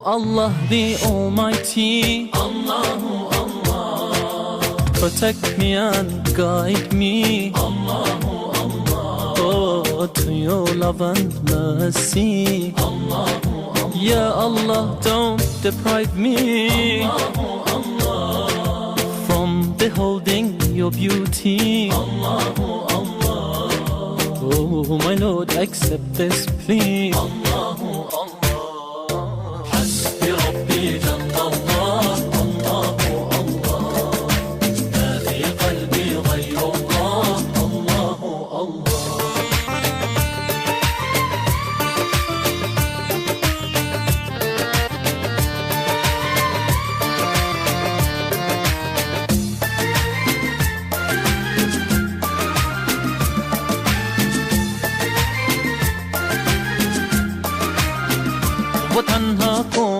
Allah the Almighty, Allahu Allah, protect me and guide me, Allahu Allah, oh, to your love and mercy, Allahu Allah, Ya Allah, don't deprive me, Allahu Allah, from beholding your beauty, Allahu Allah, oh my Lord, accept this plea, Allahu Allah.